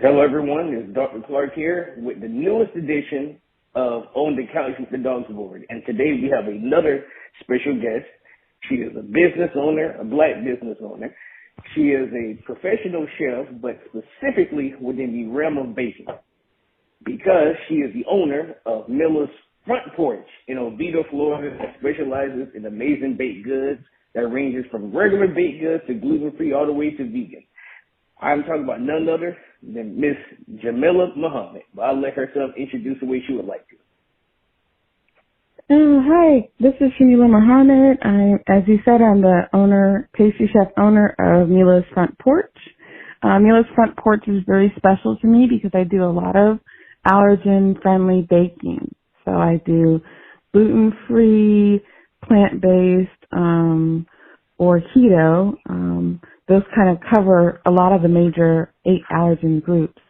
Hello, everyone. It's Dr. Clark here with the newest edition of On the Couch with the Dogs Board. And today we have another special guest. She is a business owner, a Black business owner. She is a professional chef, but specifically within the realm of baking, because she is the owner of Mila's Front Porch in Oviedo, Florida, that specializes in amazing baked goods that ranges from regular baked goods to gluten-free all the way to vegan. I'm talking about none other than Miss Jamila Muhammad, but I'll let herself introduce the way she would like to. Hi, this is Jamila Muhammad. As you said, I'm the pastry chef owner of Mila's Front Porch. Mila's Front Porch is very special to me because I do a lot of allergen-friendly baking. So I do gluten-free, plant-based, or keto. Those kind of cover a lot of the major 8 allergen groups.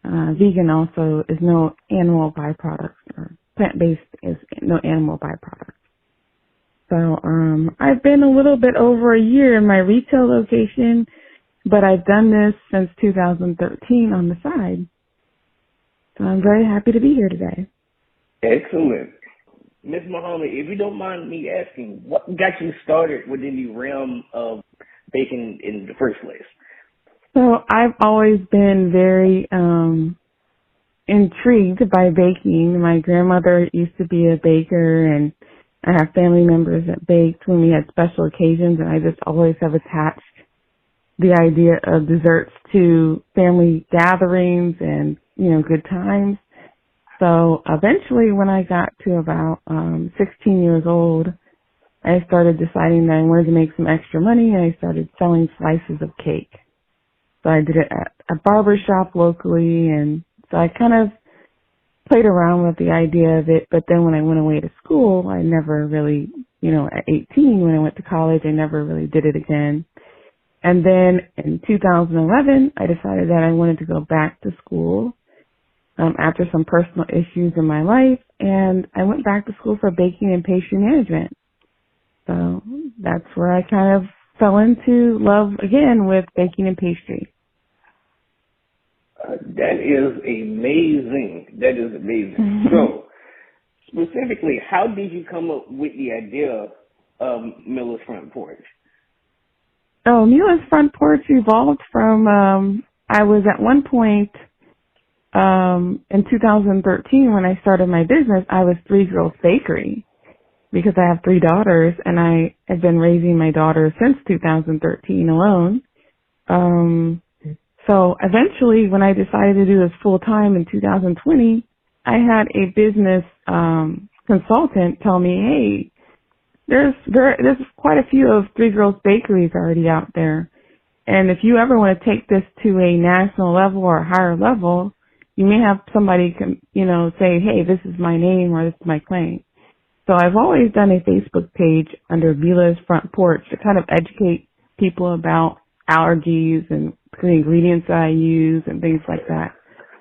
Vegan also is no animal byproducts, or plant-based is no animal byproducts. So I've been a little bit over a year in my retail location, but I've done this since 2013 on the side. So I'm very happy to be here today. Excellent. Ms. Muhammad, if you don't mind me asking, what got you started within the realm of baking in the first place? So I've always been very intrigued by baking. My grandmother used to be a baker, and I have family members that baked when we had special occasions, and I just always have attached the idea of desserts to family gatherings and, good times. So eventually when I got to about 16 years old, I started deciding that I wanted to make some extra money, and I started selling slices of cake. So I did it at a barber shop locally, and so I kind of played around with the idea of it. But then when I went away to school, I never really, at 18 when I went to college, I never really did it again. And then in 2011, I decided that I wanted to go back to school after some personal issues in my life, and I went back to school for baking and pastry management. So that's where I kind of fell into love again with baking and pastry. That is amazing. That is amazing. So, specifically, how did you come up with the idea of Mila's Front Porch? Oh, Mila's Front Porch evolved from, I was at one point, in 2013 when I started my business, I was Three Girls Bakery because I have 3 daughters, and I have been raising my daughters since 2013 alone. So eventually when I decided to do this full time in 2020, I had a business consultant tell me, hey, there's quite a few of Three Girls Bakeries already out there. And if you ever want to take this to a national level or a higher level, you may have somebody, say, hey, this is my name or this is my claim. So I've always done a Facebook page under Mila's Front Porch to kind of educate people about allergies and the ingredients that I use and things like that.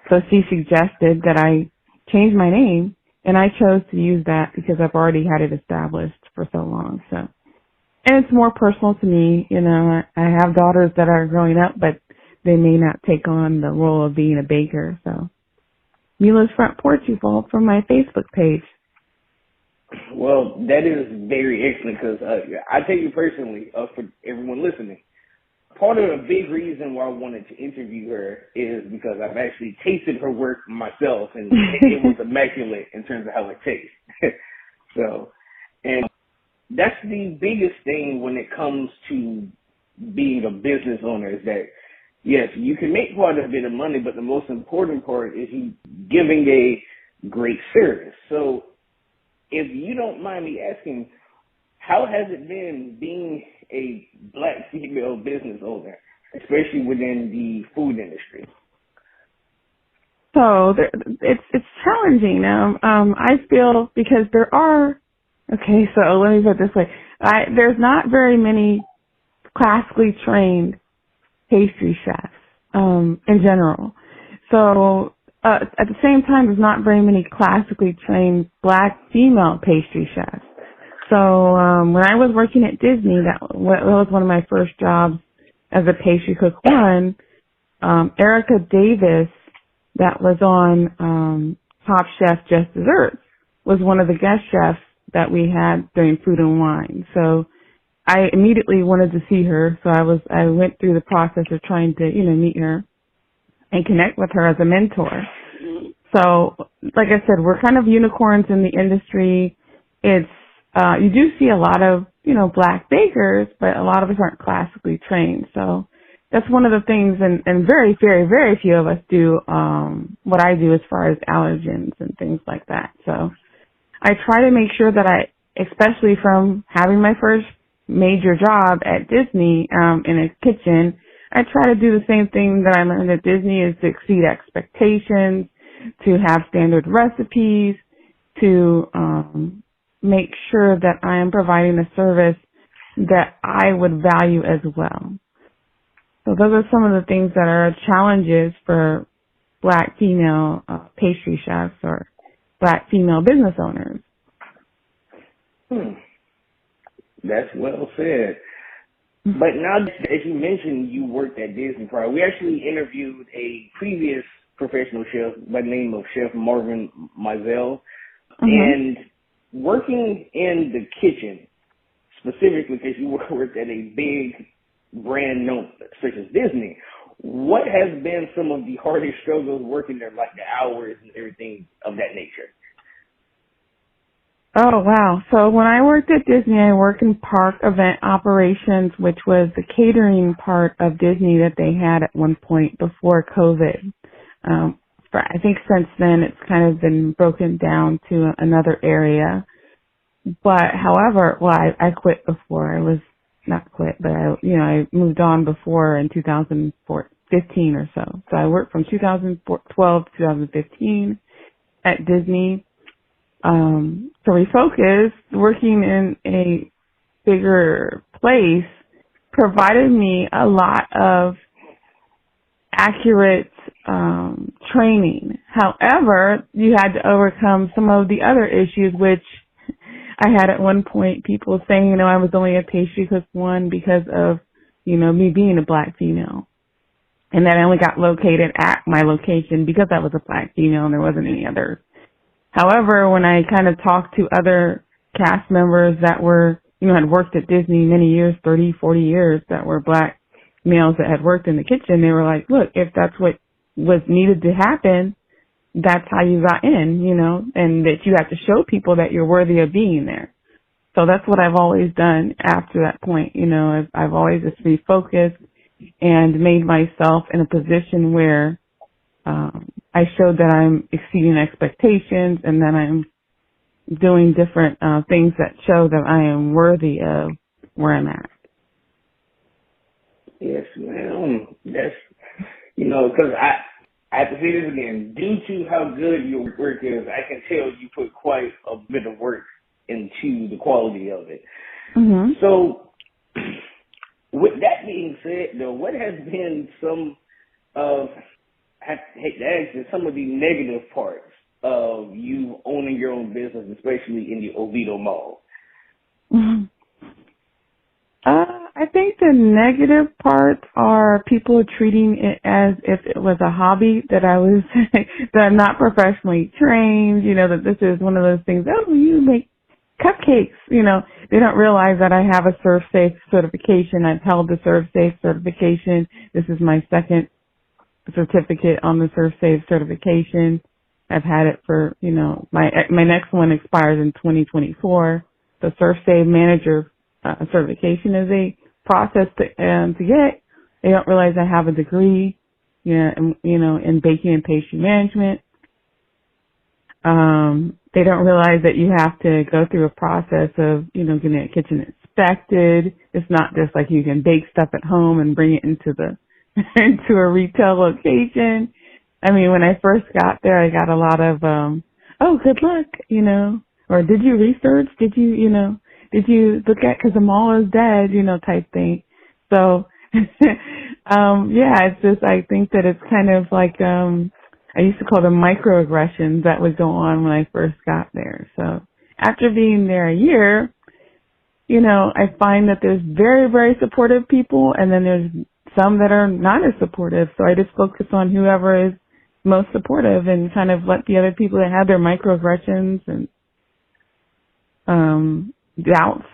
So she suggested that I change my name, and I chose to use that because I've already had it established for so long. So, and it's more personal to me. I have daughters that are growing up, but they may not take on the role of being a baker. So Mila's Front Porch evolved from my Facebook page. Well, that is very excellent because I tell you personally, for everyone listening, part of the big reason why I wanted to interview her is because I've actually tasted her work myself, and it was immaculate in terms of how it tastes. And that's the biggest thing when it comes to being a business owner is that, yes, you can make quite a bit of money, but the most important part is you giving a great service. So if you don't mind me asking, how has it been being a Black female business owner, especially within the food industry? So it's challenging. I feel because there are, so let me put it this way. There's not very many classically trained pastry chefs in general. So at the same time, there's not very many classically trained Black female pastry chefs. So when I was working at Disney, that was one of my first jobs as a pastry cook. Erica Davis, that was on Top Chef Just Desserts, was one of the guest chefs that we had during Food and Wine. So I immediately wanted to see her. So I went through the process of trying to, meet her and connect with her as a mentor. So, like I said, we're kind of unicorns in the industry. It's, you do see a lot of, black bakers, but a lot of us aren't classically trained. So that's one of the things, and very, very, very few of us do, what I do as far as allergens and things like that. So I try to make sure that especially from having my first major job at Disney, in a kitchen, I try to do the same thing that I learned at Disney, is to exceed expectations, to have standard recipes, to make sure that I am providing a service that I would value as well. So those are some of the things that are challenges for black female pastry chefs or black female business owners. That's well said. But now, as you mentioned, you worked at Disney prior. We actually interviewed a previous professional chef by the name of Chef Marvin Mizell. And working in the kitchen, specifically because you worked at a big brand known such as Disney, what has been some of the hardest struggles working there, like the hours and everything of that nature? Oh, wow. So when I worked at Disney, I worked in park event operations, which was the catering part of Disney that they had at one point before COVID. I think since then it's kind of been broken down to another area. But however, I quit before. I was not quit, but I moved on before in 2015 or so. So I worked from 2012 to 2015 at Disney. So refocused, working in a bigger place provided me a lot of accurate training. However, you had to overcome some of the other issues, which I had at one point people saying, I was only a pastry cook one because of, me being a black female. And that I only got located at my location because I was a black female and there wasn't any others. However, when I kind of talked to other cast members that were, had worked at Disney many years, 30, 40 years, that were black males that had worked in the kitchen, they were like, look, if that's what was needed to happen, that's how you got in, and that you have to show people that you're worthy of being there. So that's what I've always done after that point. I've always just refocused and made myself in a position where I showed that I'm exceeding expectations and that I'm doing different things that show that I am worthy of where I'm at. Yes, ma'am. That's, because I have to say this again. Due to how good your work is, I can tell you put quite a bit of work into the quality of it. Mm-hmm. So, with that being said, though, what has been some of, I hate to ask you, some of the negative parts of you owning your own business, especially in the Oviedo Mall? Mm-hmm. I think the negative parts are people treating it as if it was a hobby, that that I'm not professionally trained, that this is one of those things, you make cupcakes, they don't realize that I have a Serve Safe certification. I've held the Serve Safe certification. This is my second certificate on the Serve Safe certification. I've had it for, my next one expires in 2024. The Serve Safe manager certification is a process to get. They don't realize I have a degree, in baking and pastry management. They don't realize that you have to go through a process of, getting a kitchen inspected. It's not just like you can bake stuff at home and bring it into into a retail location. I mean, when I first got there, I got a lot of, good luck, or did you research? Did you look at, cause the mall is dead, type thing. So, it's just, I think that it's kind of like, I used to call them microaggressions that would go on when I first got there. So after being there a year, I find that there's very, very supportive people, and then there's some that are not as supportive. So I just focus on whoever is most supportive and kind of let the other people that have their microaggressions and doubts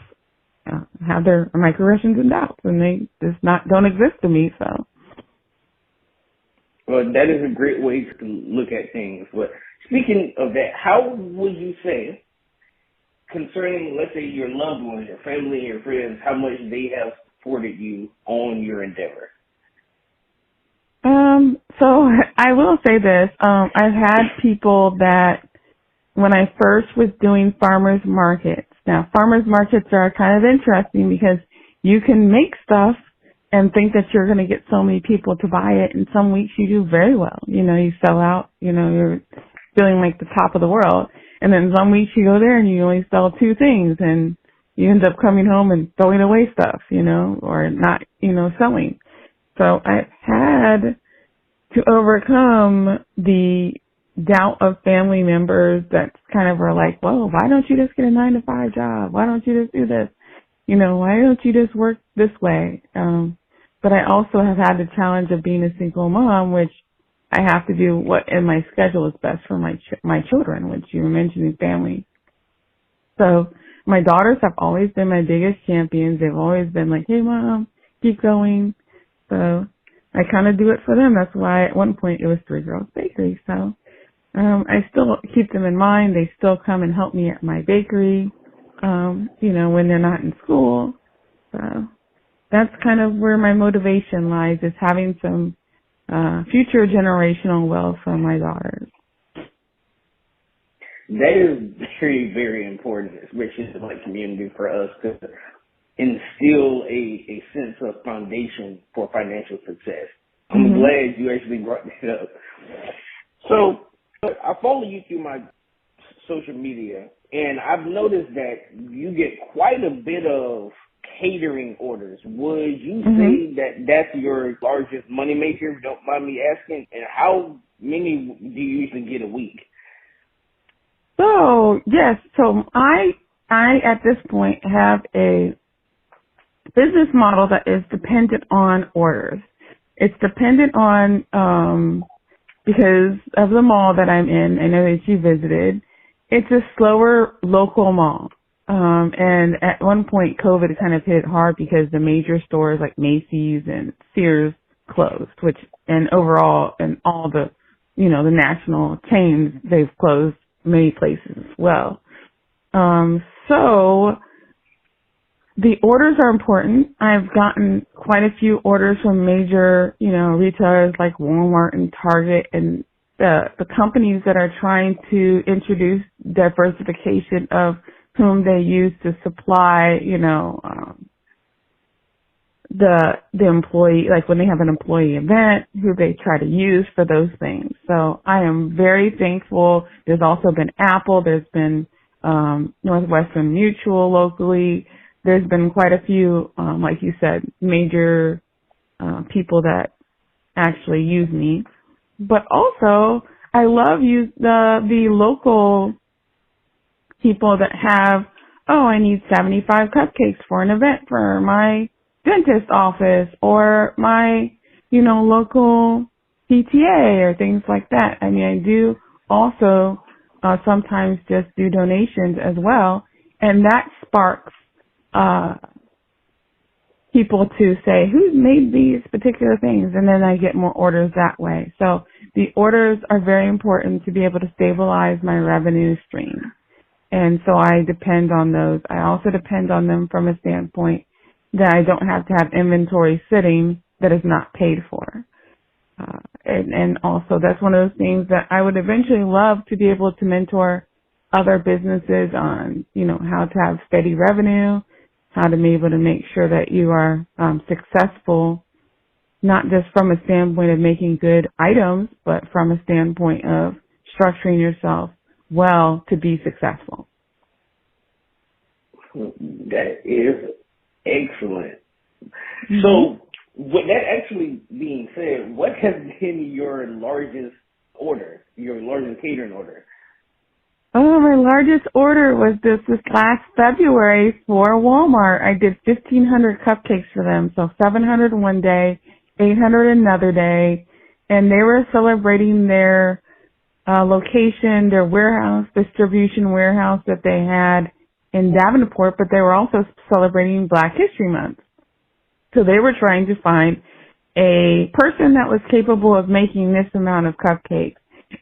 have their microaggressions and doubts, and they just don't exist to me. So. Well, that is a great way to look at things. But speaking of that, how would you say, concerning, let's say, your loved ones, your family, your friends, how much they have supported you on your endeavor? So I will say this. I've had people that, when I first was doing farmers markets. Now, farmers markets are kind of interesting because you can make stuff and think that you're going to get so many people to buy it. And some weeks you do very well. You know, you sell out, you know, you're feeling like the top of the world. And then some weeks you go there and you only sell 2 things and you end up coming home and throwing away stuff, you know, or not, you know, selling. So I've had to overcome the doubt of family members that kind of were like, well, why don't you just get a 9-to-5 job? Why don't you just do this? You know, why don't you just work this way? But I also have had the challenge of being a single mom, which I have to do what in my schedule is best for my children, which you were mentioning family. So my daughters have always been my biggest champions. They've always been like, hey, Mom, keep going. So I kind of do it for them. That's why at one point it was 3 Girls Bakery. So I still keep them in mind. They still come and help me at my bakery, you know, when they're not in school. So that's kind of where my motivation lies, is having some future generational wealth for my daughters. That is very, very important, especially in like community for us, to instill a sense of foundation for financial success. I'm glad you actually brought that up. So I follow you through my social media, and I've noticed that you get quite a bit of catering orders. Would you say that that's your largest moneymaker, if you don't mind me asking? And how many do you usually get a week? So, yes. So I at this point have a business model that is dependent on orders. It's dependent on, because of the mall that I'm in, I know that you visited, it's a slower local mall. And at one point COVID kind of hit hard because the major stores like Macy's and Sears closed, and overall, and all the, you know, the national chains, they've closed many places as well. So the orders are important. I've gotten quite a few orders from major, you know, retailers like Walmart and Target, and the companies that are trying to introduce diversification of whom they use to supply, you know, the employee, like when they have an employee event, who they try to use for those things. So I am very thankful. There's also been Apple. There's been Northwestern Mutual locally. There's been quite a few, like you said, major people that actually use me. But also, I love the local people that have, I need 75 cupcakes for an event for my dentist office or my, you know, local PTA or things like that. I mean, I do also sometimes just do donations as well, and that sparks people to say, who's made these particular things? And then I get more orders that way. So the orders are very important to be able to stabilize my revenue stream. And so I depend on those. I also depend on them from a standpoint that I don't have to have inventory sitting that is not paid for. And also that's one of those things that I would eventually love to be able to mentor other businesses on, you know, how to have steady revenue, how to be able to make sure that you are successful, not just from a standpoint of making good items, but from a standpoint of structuring yourself well to be successful. That is excellent. So, with that actually being said, what has been your largest order, your largest catering order? Oh, my largest order was this last February for Walmart. I did 1,500 cupcakes for them, so 700 one day 800 another day, and they were celebrating their location, their warehouse, distribution warehouse that they had in Davenport, but they were also celebrating Black History Month. So they were trying to find a person that was capable of making this amount of cupcakes.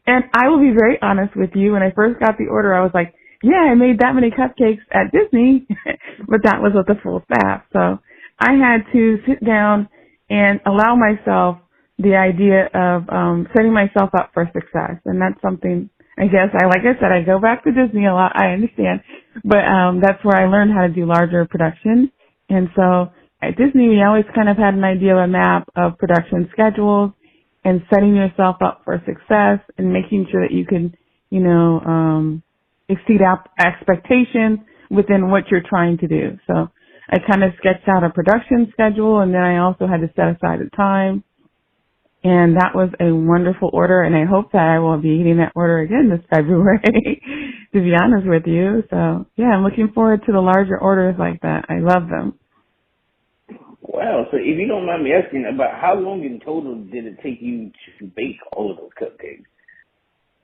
And I will be very honest with you, when I first got the order, I was like, yeah, I made that many cupcakes at Disney, but that was with the full staff. So I had to sit down and allow myself the idea of setting myself up for success. And that's something, I guess, like I said, I go back to Disney a lot, I understand, but that's where I learned how to do larger production. And so at Disney, we always kind of had an idea of a map of production schedules and setting yourself up for success and making sure that you can, exceed expectations within what you're trying to do. So I kind of sketched out a production schedule, and then I also had to set aside the time. And that was a wonderful order, and I hope that I will be eating that order again this February, to be honest with you. So, yeah, I'm looking forward to the larger orders like that. I love them. Wow. So if you don't mind me asking, about how long in total did it take you to bake all of those cupcakes?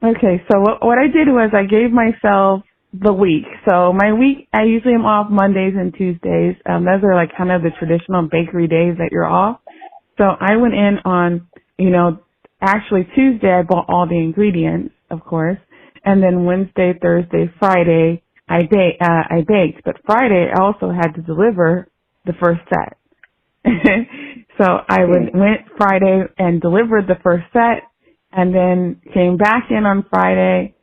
Okay, so what I did was I gave myself the week. So my week, I usually am off Mondays and Tuesdays. Those are like kind of the traditional bakery days that you're off. So I went in on, actually Tuesday I bought all the ingredients, of course, and then Wednesday, Thursday, Friday I baked. But Friday I also had to deliver the first set. So I went Friday and delivered the first set, and then came back in on Friday,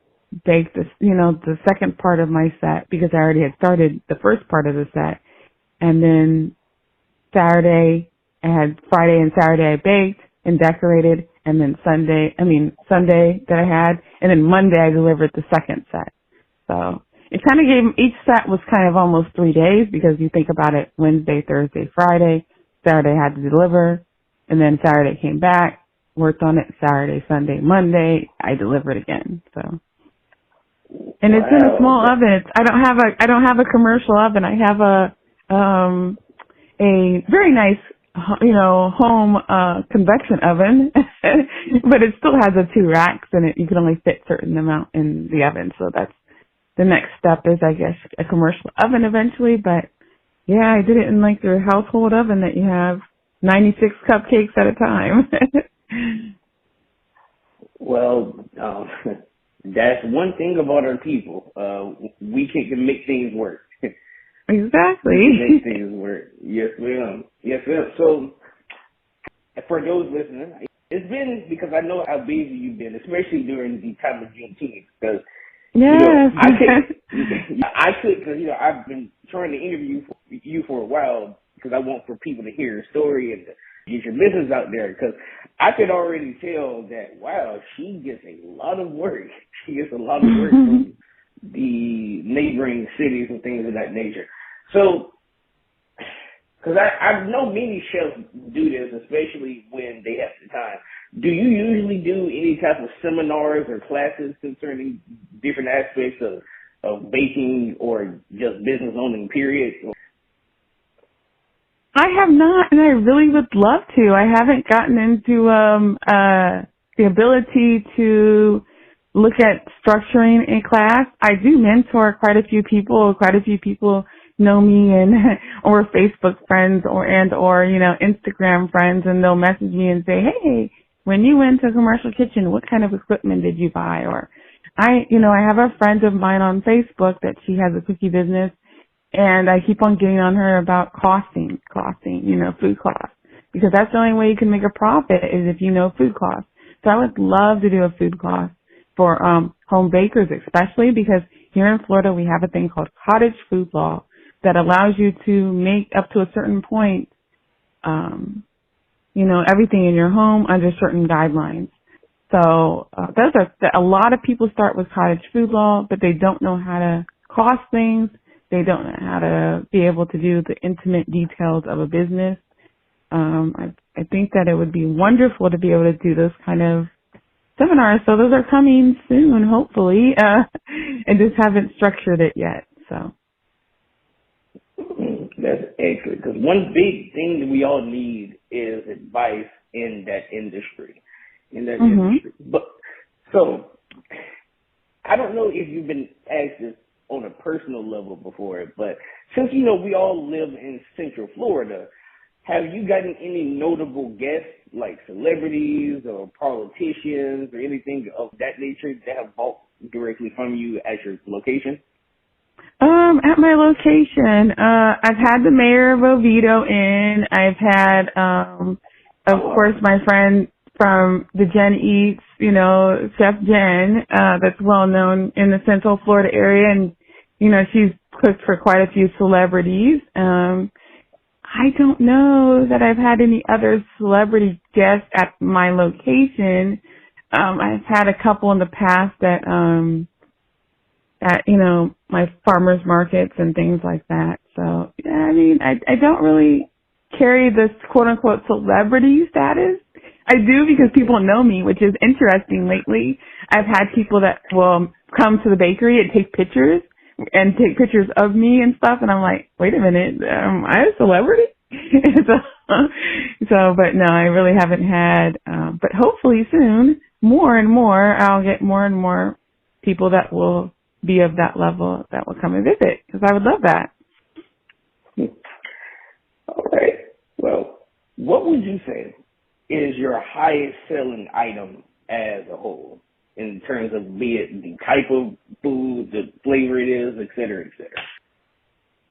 baked the second part of my set because I already had started the first part of the set. And then Friday and Saturday I baked and decorated, and then Sunday that I had, and then Monday I delivered the second set. So it kind of each set was kind of almost 3 days because you think about it, Wednesday, Thursday, Friday, Saturday I had to deliver, and then Saturday came back, worked on it, Saturday, Sunday, Monday, I delivered again. So, and it's in a small oven. I don't have a commercial oven. I have a very nice, home convection oven, but it still has 2 racks in it. You can only fit a certain amount in the oven. So that's the next step is, I guess, a commercial oven eventually. But yeah, I did it in like your household oven that you have 96 cupcakes at a time. Well, that's one thing about our people. We can make things work. Exactly. We can make things work. Yes, ma'am. Yes, ma'am. So, for those listening, it's been because I know how busy you've been, especially during the time of Juneteenth. Because yes, I could, because I've been trying to interview you for a while because I want for people to hear your story and to get your business out there. Because I could already tell that, wow, she gets a lot of work. She gets a lot of work from the neighboring cities and things of that nature. So, because I know many chefs do this, especially when they have the time. Do you usually do any type of seminars or classes concerning different aspects of baking or just business owning, period? I have not, and I really would love to. I haven't gotten into the ability to look at structuring a class. I do mentor quite a few people. Quite a few people know me and or Facebook friends or Instagram friends, and they'll message me and say, hey, when you went to Commercial Kitchen, what kind of equipment did you buy? Or I have a friend of mine on Facebook that she has a cookie business, and I keep on getting on her about costing, food costs, because that's the only way you can make a profit is if you know food costs. So I would love to do a food cost for home bakers, especially because here in Florida we have a thing called cottage food law that allows you to make up to a certain point, everything in your home under certain guidelines. So a lot of people start with cottage food law, but they don't know how to cost things. They don't know how to be able to do the intimate details of a business. I think that it would be wonderful to be able to do those kind of seminars. So those are coming soon, hopefully. I just haven't structured it yet. So that's excellent. Because one big thing that we all need is advice in that industry. Mhm. But so I don't know if you've been asked this on a personal level before, but since we all live in Central Florida, have you gotten any notable guests like celebrities or politicians or anything of that nature that have bought directly from you at your location? At my location, I've had the mayor of Oviedo in. I've had, of course, my friend from the Jen Eats, Chef Jen, that's well known in the Central Florida area, and she's cooked for quite a few celebrities. I don't know that I've had any other celebrity guests at my location. I've had a couple in the past that, at, my farmers markets and things like that. So, yeah, I mean, I don't really carry this quote unquote celebrity status. I do because people know me, which is interesting lately. I've had people that will come to the bakery and take pictures of me and stuff, and I'm like, wait a minute, I a celebrity? But no, I really haven't had, but hopefully soon, more and more, I'll get more and more people that will be of that level that will come and visit, because I would love that. All right. Well, what would you say is your highest selling item as a whole, in terms of be it the type of food, the flavor it is, et cetera, et cetera?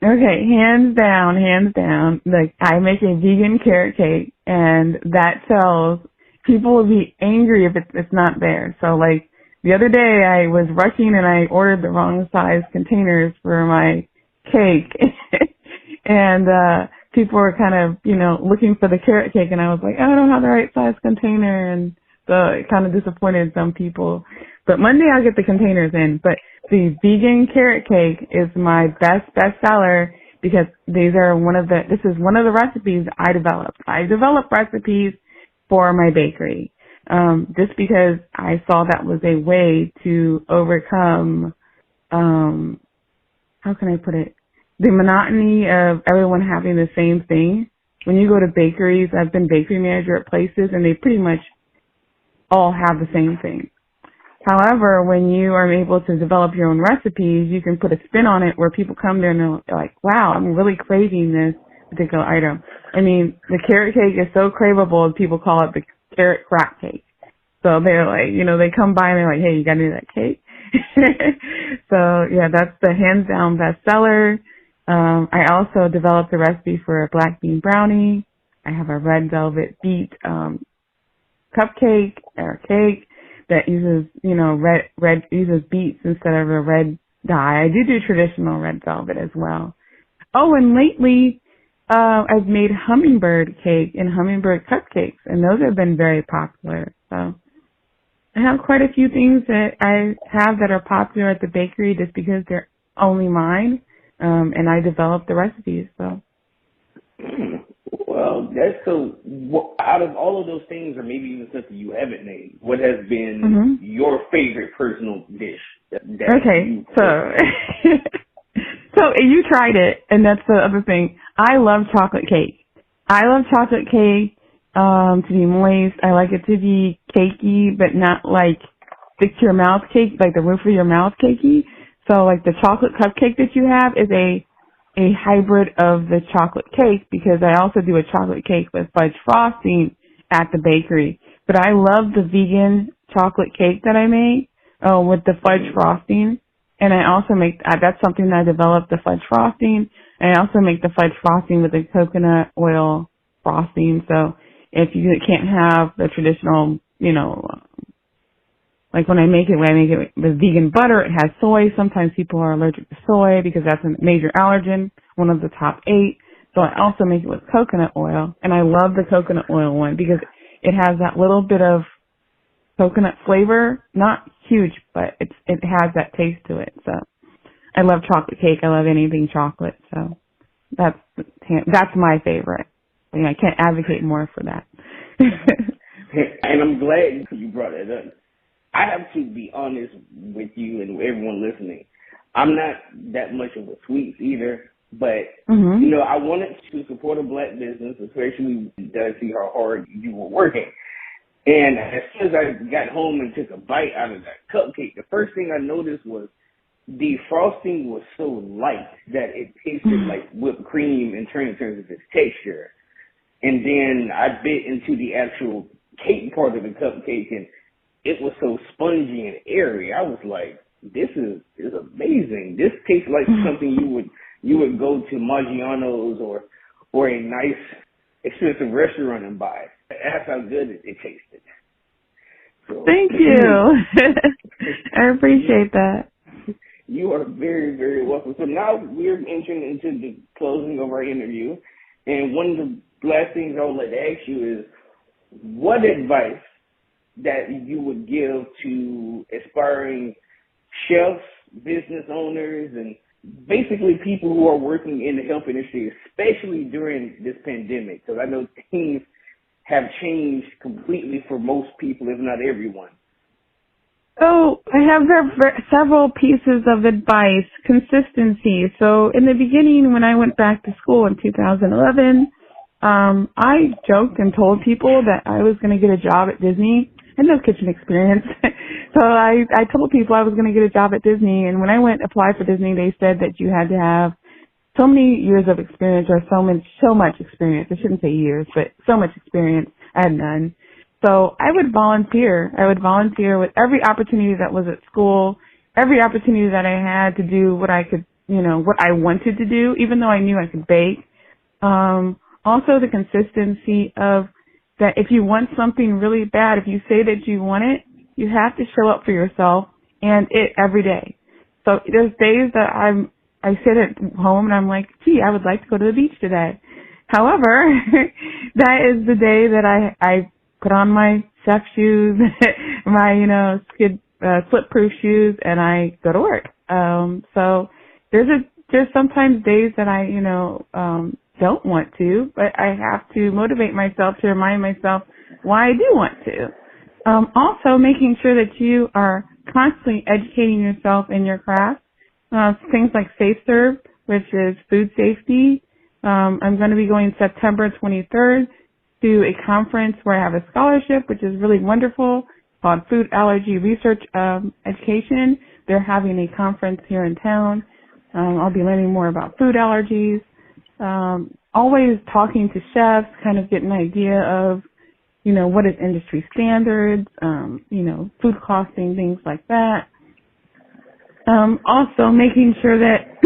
Okay, hands down, like, I make a vegan carrot cake, and that sells. People will be angry if it's not there. So, like, the other day I was rushing and I ordered the wrong size containers for my cake, and people were kind of, looking for the carrot cake, and I was like, I don't have the right size container, and so it kind of disappointed some people. But Monday I'll get the containers in. But the vegan carrot cake is my best seller because this is one of the recipes I developed. I develop recipes for my bakery, just because I saw that was a way to overcome, how can I put it, the monotony of everyone having the same thing. When you go to bakeries, I've been bakery manager at places, and they pretty much all have the same thing. However, when you are able to develop your own recipes, you can put a spin on it where people come there and they're like, wow, I'm really craving this particular item. I mean, the carrot cake is so craveable, people call it the carrot crack cake. So they're like, they come by and they're like, hey, you got any of that cake? So, yeah, that's the hands down bestseller. I also developed a recipe for a black bean brownie. I have a red velvet beet cupcake or cake that uses, uses beets instead of a red dye. I do traditional red velvet as well. Oh, and lately, I've made hummingbird cake and hummingbird cupcakes, and those have been very popular. So I have quite a few things that I have that are popular at the bakery just because they're only mine, and I develop the recipes, so. Well, that's so. Out of all of those things, or maybe even something you haven't named, what has been your favorite personal dish? Okay, so you tried it, and that's the other thing. I love chocolate cake. I love chocolate cake to be moist. I like it to be cakey, but not like stick to your mouth cake, like the roof of your mouth cakey. So like the chocolate cupcake that you have is a hybrid of the chocolate cake, because I also do a chocolate cake with fudge frosting at the bakery. But I love the vegan chocolate cake that I made with the fudge frosting. And I also make, that's something that I developed, the fudge frosting. And I also make the fudge frosting with the coconut oil frosting. So if you can't have the traditional, like when I make it with vegan butter, it has soy. Sometimes people are allergic to soy because that's a major allergen, one of the top 8. So I also make it with coconut oil. And I love the coconut oil one because it has that little bit of coconut flavor. Not huge, but it has that taste to it. So I love chocolate cake. I love anything chocolate. So that's my favorite. I can't advocate more for that. And I'm glad you brought it up. I have to be honest with you and everyone listening. I'm not that much of a sweets eater. But, Mhm. I wanted to support a black business, especially to see how hard you were working. And as soon as I got home and took a bite out of that cupcake, the first thing I noticed was the frosting was so light that it tasted like whipped cream in terms of its texture. And then I bit into the actual cake part of the cupcake, and it was so spongy and airy. I was like, this is amazing. This tastes like something you would go to Maggiano's or a nice expensive restaurant and buy. That's how good it tasted. So, Thank you. I appreciate that. You are very, very welcome. So now we're entering into the closing of our interview. And one of the last things I would like to ask you is, what advice that you would give to aspiring chefs, business owners, and basically people who are working in the health industry, especially during this pandemic? Because I know things have changed completely for most people, if not everyone. So I have several pieces of advice. Consistency. So in the beginning, when I went back to school in 2011, I joked and told people that I was going to get a job at Disney. I had no kitchen experience. So I told people I was going to get a job at Disney. And when I went to apply for Disney, they said that you had to have so many years of experience or so much experience. I shouldn't say years, but so much experience. I had none. So I would volunteer. I would volunteer with every opportunity that was at school, every opportunity that I had to do what I could, what I wanted to do, even though I knew I could bake. Also the consistency of that if you want something really bad, if you say that you want it, you have to show up for yourself and it every day. So there's days that I sit at home and I'm like, gee, I would like to go to the beach today. However, that is the day that I put on my chef shoes, my, slip-proof shoes, and I go to work. So there's sometimes days that I, don't want to, but I have to motivate myself to remind myself why I do want to. Also making sure that you are constantly educating yourself in your craft. Things like SafeServe, which is food safety. I'm going to be going September 23rd to a conference where I have a scholarship, which is really wonderful, called Food Allergy Research Education. They're having a conference here in town. I'll be learning more about food allergies. Always talking to chefs, kind of get an idea of, what is industry standards, food costing, things like that. Also making sure that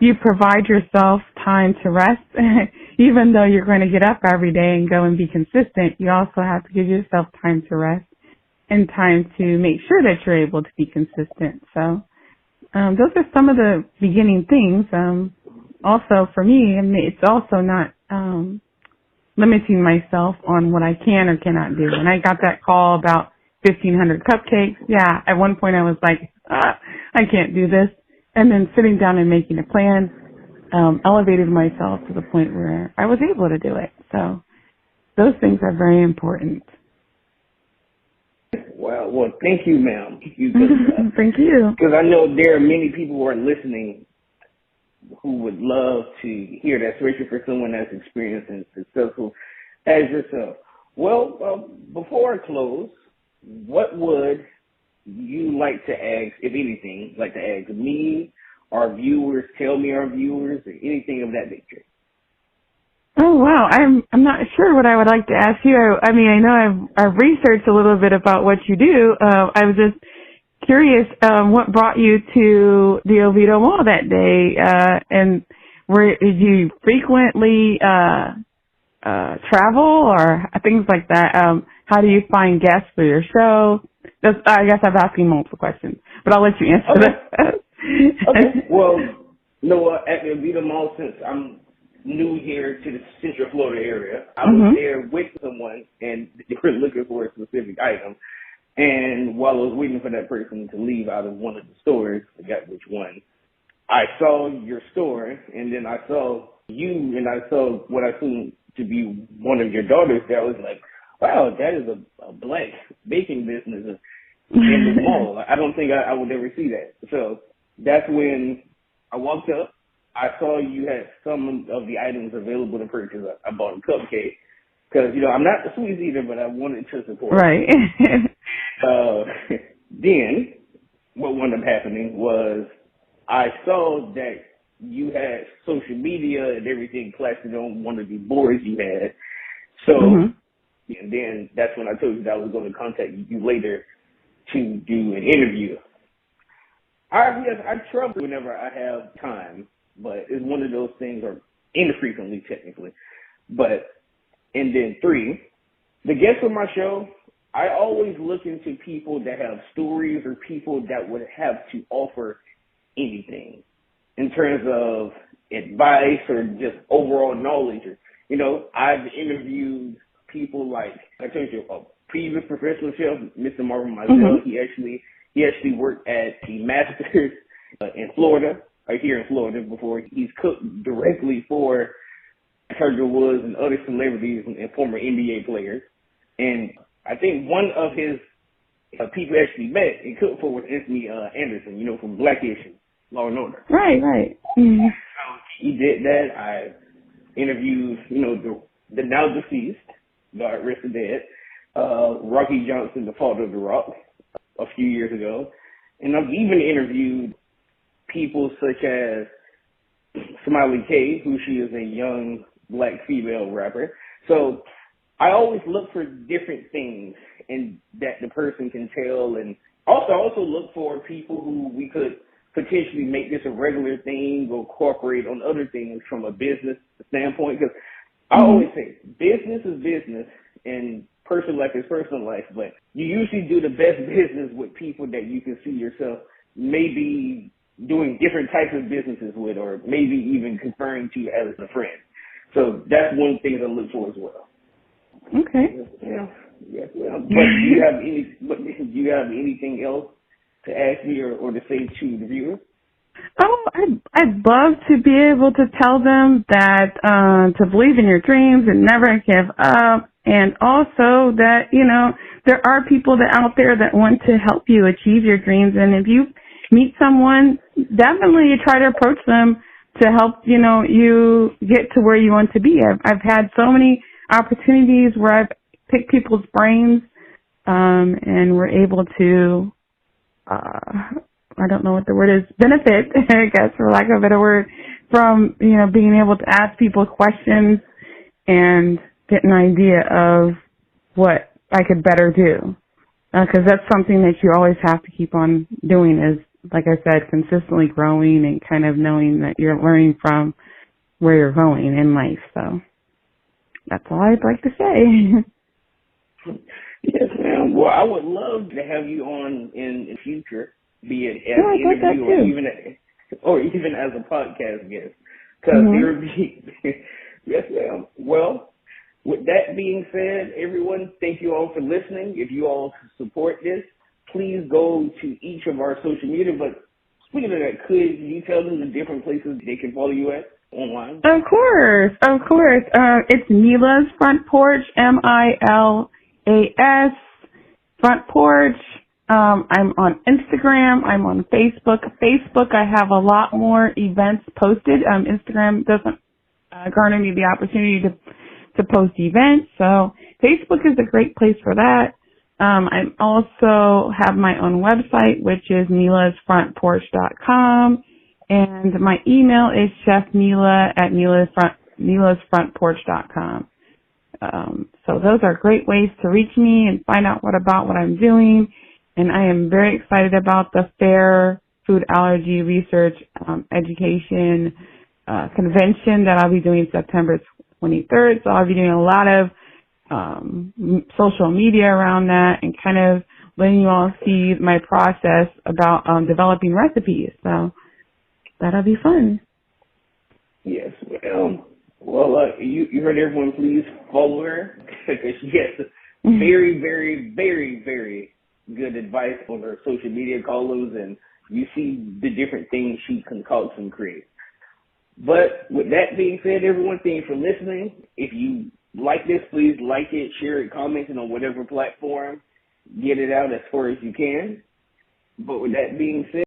you provide yourself time to rest. Even though you're going to get up every day and go and be consistent, you also have to give yourself time to rest and time to make sure that you're able to be consistent. So those are some of the beginning things. Also for me, it's also not limiting myself on what I can or cannot do. When I got that call about 1,500 cupcakes, yeah, at one point I was like, I can't do this. And then sitting down and making a plan elevated myself to the point where I was able to do it. So those things are very important. Well, thank you, ma'am. Thank you. Because I know there are many people who are listening who would love to hear that, especially for someone that's experienced and successful as yourself. Well, before I close, what would you like to ask, if anything, like to ask me, our viewers, tell me our viewers, or anything of that nature? Oh wow, I'm not sure what I would like to ask you. I mean, I know I've researched a little bit about what you do. I was just curious, what brought you to the Oviedo Mall that day, and did you frequently travel or things like that? How do you find guests for your show? I guess I'm asking multiple questions, but I'll let you answer that. Okay. Well, at the Oviedo Mall, since I'm new here to the Central Florida area, I was there with someone, and they were looking for a specific item. And while I was waiting for that person to leave out of one of the stores, I forgot which one, I saw your store, and then I saw you, and I saw what I assumed to be one of your daughters there. I was like, wow, that is a black baking business in the mall. I don't think I would ever see that. So that's when I walked up, I saw you had some of the items available to purchase. I bought a cupcake because, I'm not a sweets eater, but I wanted to support. Right. Then what wound up happening was I saw that you had social media and everything plastered on one of the boards you had. So, and then that's when I told you that I was going to contact you later to do an interview. I trouble whenever I have time, but it's one of those things, or infrequently technically. And then 3, the guests on my show, I always look into people that have stories or people that would have to offer anything in terms of advice or just overall knowledge. I've interviewed people like, I told you, a previous professional chef, Mr. Marvin Mizell. He actually worked at the Masters in Florida, or here in Florida, before. He's cooked directly for Tiger Woods and other celebrities and former NBA players. And I think one of his people actually met and cooked for was Anthony Anderson, from Blackish and Law and Order. Right. So he did that. I interviewed, the now deceased, God rest the dead, Rocky Johnson, the father of The Rock, a few years ago. And I've even interviewed people such as Smiley K, who she is a young black female rapper. So I always look for different things and that the person can tell, and also look for people who we could potentially make this a regular thing or cooperate on other things from a business standpoint. Because I always say business is business and personal life is personal life, but you usually do the best business with people that you can see yourself maybe doing different types of businesses with, or maybe even conferring to as a friend. So that's one thing I look for as well. Okay. Yeah. But do you have anything else to ask me or to say to the viewers? Oh, I'd love to be able to tell them that to believe in your dreams and never give up, and also that there are people out there that want to help you achieve your dreams. And if you meet someone, definitely try to approach them to help you get to where you want to be. I've had so many opportunities where I've picked people's brains and we're able to I don't know what the word is, benefit, I guess, for lack of a better word, from, being able to ask people questions and get an idea of what I could better do. Because that's something that you always have to keep on doing is, like I said, consistently growing and kind of knowing that you're learning from where you're going in life. So that's all I'd like to say. Yes, ma'am. Well, I would love to have you on in the future, be it as an interview or even as a podcast guest. Because there would be, yes, ma'am. Well, with that being said, everyone, thank you all for listening. If you all support this, please go to each of our social media. But speaking of that, could you tell them the different places they can follow you at online? Of course. It's Mila's Front Porch, MILAS Front Porch. I'm on Instagram. I'm on Facebook. I have a lot more events posted. Instagram doesn't garner me the opportunity to post events, so Facebook is a great place for that. I also have my own website, which is milasfrontporch.com, and my email is chefmila@milasfrontporch.com. So those are great ways to reach me and find out what I'm doing. And I am very excited about the FAIR Food Allergy Research Education Convention that I'll be doing September 23rd. So I'll be doing a lot of social media around that and kind of letting you all see my process about developing recipes. So that'll be fun. Yes, you heard everyone. Please follow her because she has very, very, very, very good advice on her social media columns, and you see the different things she concocts and creates. But with that being said, everyone, thank you for listening. If you like this, please like it, share it, comment it on whatever platform. Get it out as far as you can. But with that being said,